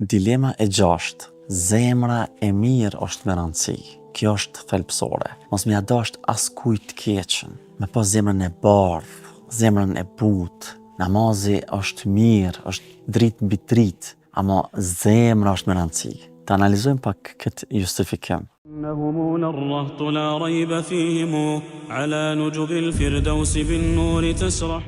Dilema e 6. Zemra e mirë është me rëndësi. Kjo është thelpsore. Mos me ja dasht askujt të keqen. Me pas zemrën e bardhë, zemrën e butë. Namazi është mirë, është dritë mbi dritë, ama zemra është me rëndësi. Ta analizojmë pak këtë justifikim. إنهم الرهط لا ريب فيهم على نجب الفردوس بالنور تسرح.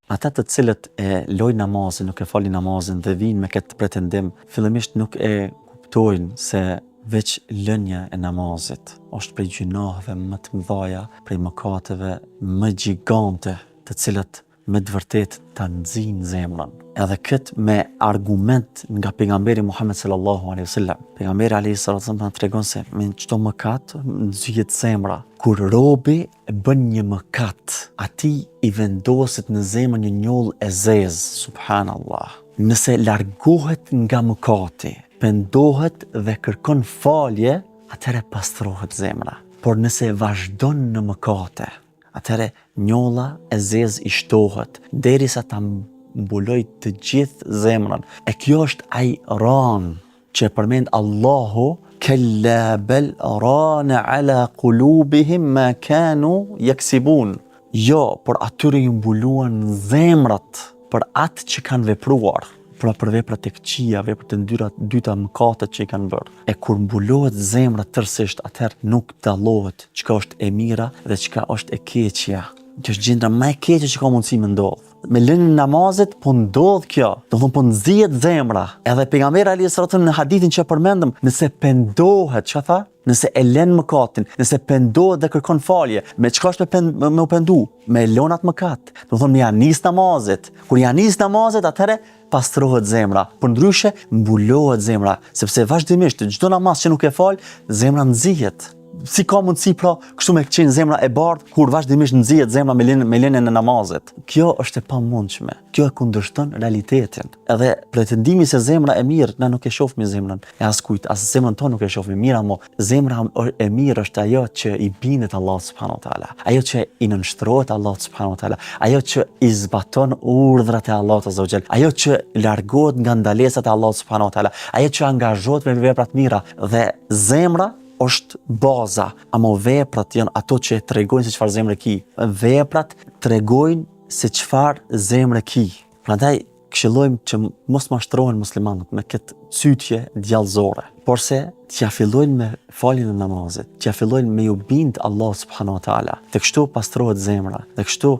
Ata të cilët e lojnë namazin, nuk e falin namazin dhe vinë me këtë pretendim, fillimisht nuk e kuptojnë se veç lënja e namazit është prej gjunaheve më të mëdha, prej mëkateve më gjigante, të cilët me të vërtet ta nxjinin zemrën. Edhe këtë me argument nga pejgamberi Muhammed sallallahu alaihi wasallam. Pejgamberi alaihi wasallam na tregon se me çdo mëkat nxjihet zemra. Kur robi bën një mëkat, atij i vendoset në zemrën një njoll e zezë, subhanallah. Nëse largohet nga mëkati, pendohet dhe kërkon falje, atëherë pastrohet zemra. Por nëse vazhdon në mëkate, atëherë njolla e zezë i shtohet derisa ta mbuloj të gjithë zemrën. E kjo është ai ran që përmend Allahu, kella bel rana ala qulubihim ma kanu yaksibun. Jo, por atyre ju mbuluan zemrat për atë që kanë vepruar. Pra për veprat të këqija, veprat të dyta mëkatet që i kanë bërë. E kur mbulohet zemra tërësisht, atëherë nuk dallohet çka është e mira dhe çka është e keqja. Që është gjendra më e keqe që ka mundësi me ndodh. Me lënien e namazit po ndodh kjo. Do thonë po nxihet zemra. Edhe pejgamberi alayhis salam në hadithin që përmendëm, nëse pendohet, çka tha? Nëse e lën mëkatin, nëse pendohet dhe kërkon falje, me çka është me u pendu? Me lonat mëkat. Do thonë me ja nis namazit. Kur ja nis namazit, atëherë pastrohet zemra. Por ndryshe mbulohet zemra, sepse vazhdimisht çdo namaz që nuk e fal, zemra nxihet. Si ka mundësi pra kështu me qenë zemra e bardhë kur vazhdimisht nxihet zemra me lënien e namazit? Kjo është e pamundshme. Kjo e kundërshton realitetin. Edhe pretendimi se zemra e mirë, na nuk e shohim zemrën e askujt, as zemrën tonë nuk e shohim mirë, ama zemra e mirë është ajo që i bindet Allahut subhanahu wa taala, ajo që i nënshtrohet Allahut subhanahu wa taala, ajo që i zbaton urdhrat e Allahut azza wa jall, ajo që largohet nga ndalesat e Allahut subhanahu wa taala, ajo që angazhohet me vepra të mira. Dhe zemra është baza, ama veprat janë ato që tregojnë se çfarë zemre ki. Veprat tregojnë se çfarë zemre ki. Prandaj këshillojmë që mos mashtrohen muslimanët me këtë cytje djallëzore, porse t'ja fillojnë me faljen e namazit, t'ja fillojnë me ju bind Allah subhanahu wa taala. Dhe kështu pastrohet zemra, dhe kështu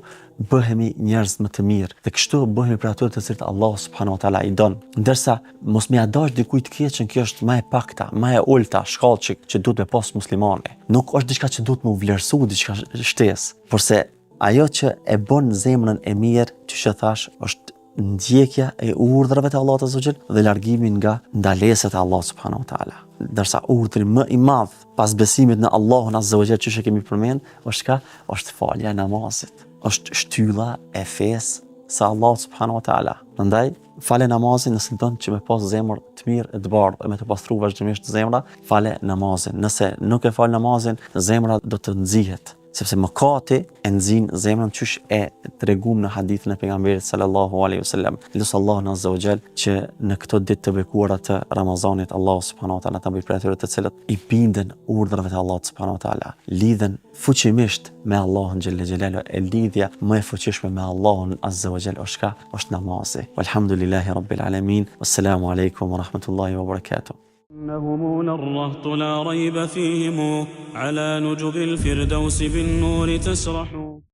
bëhemi njerëz më të mirë, dhe kështu bëhemi për ato të cilët Allah subhanahu wa taala i don. Ndërsa mos më ja dash dikujt të keqen, kjo është më e pakta, më e ulta shkallë që duhet me pas muslimani. Nuk është diçka që duhet më vlerësu, diçka shtesë, porse ajo që e bën zemrën e mirë, që thash, është ndjekja e urdhrave të Allahut azza wa jall dhe largimi nga ndalesat e Allahut subhanahu wa taala. Ndërsa urdhri më i madh pas besimit në Allahun azza wa jall që kemi përmend, është ka? Është falja e namazit. Është shtylla e fesë së Allahut subhanahu wa taala. Prandaj fale namazin nëse don që me pas zemër të mirë e të bardhë, me të pastru vazhdimisht zemra, fale namazin. Nëse nuk e fal namazin, zemra do të nxihet. Sepse mëkati e nxin zemrën, qysh e treguam në hadithin e pejgamberit sallallahu alaihi wasallam. Lutë Allahun azza wa jall që në këto ditë të bekuara të Ramazanit, Allahu subhanahu wa taala ta bëj prej atyre të cilët i binden urdhrave të Allahut subhanahu wa taala, lidhen fuqimisht me Allahun xhelle xhelalu. E lidhja më e fuqishme me Allahun azza wa jall është namazi. Walhamdulillahi rabbil alamin. Wassalamu alaikum wa rahmatullahi wa barakatuh. إنهم الرهط لا ريب فيهم على نجب الفردوس بالنور تسرح.